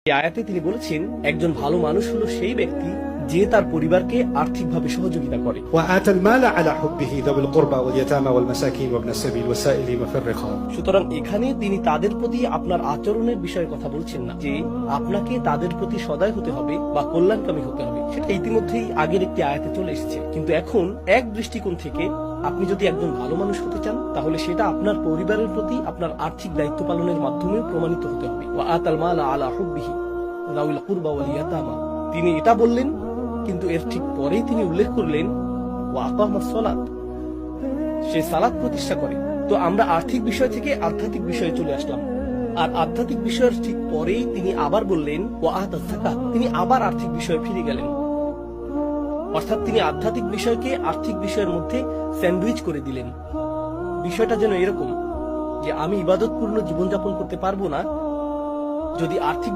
এই আয়াতে তিনি বলেছেন একজন ভালো মানুষ হলো সেই ব্যক্তি যে তার পরিবারকে আর্থিকভাবে সহযোগিতা করে। وآتى المال على حبه ذوي القربى واليتامى والمساكين وابن السبيل والسائلين وفي الرقاب। সুতরাং এখানে তিনি তাদের প্রতি আপনার আচরণের বিষয়ে কথা বলছেন না, যে আপনাকে তাদের প্রতি সদয় হতে হবে বা কল্যাণকামী হতে হবে, সেটা ইতিমধ্যেই আগের একটি আয়াতে চলে এসেছে। কিন্তু এখন এক দৃষ্টিকোণ থেকে আপনি যদি একজন ভালো মানুষ হতে চান, তাহলে সেটা আপনার পরিবারের প্রতি আপনার আর্থিক দায়িত্ব পালনের মাধ্যমে প্রমাণিত হতে হবে। ওয়া আতাল মালা আলা হুব্বিহি যাওয়িল কুরবা ওয়াল ইয়াতামা। তিনি এটা বললেন, কিন্তু এর ঠিক পরেই তিনি উল্লেখ করলেন ওয়া আকামাস সালাত, সে সালাত প্রতিষ্ঠা করে। তো আমরা আর্থিক বিষয় থেকে আধ্যাত্মিক বিষয়ে চলে আসলাম, আর আধ্যাত্মিক বিষয়ের ঠিক পরেই তিনি আবার বললেন ওয়া আতাজ যাকাত, তিনি আবার আর্থিক বিষয়ে ফিরে গেলেন। অর্থাৎ তিনি আধ্যাত্মিক বিষয়কে আর্থিক বিষয়ের মধ্যে স্যান্ডউইচ করে দিলেন। বিষয়টা যেন এরকম যে আমি ইবাদতপূর্ণ জীবনযাপন করতে পারবো না যদি আর্থিক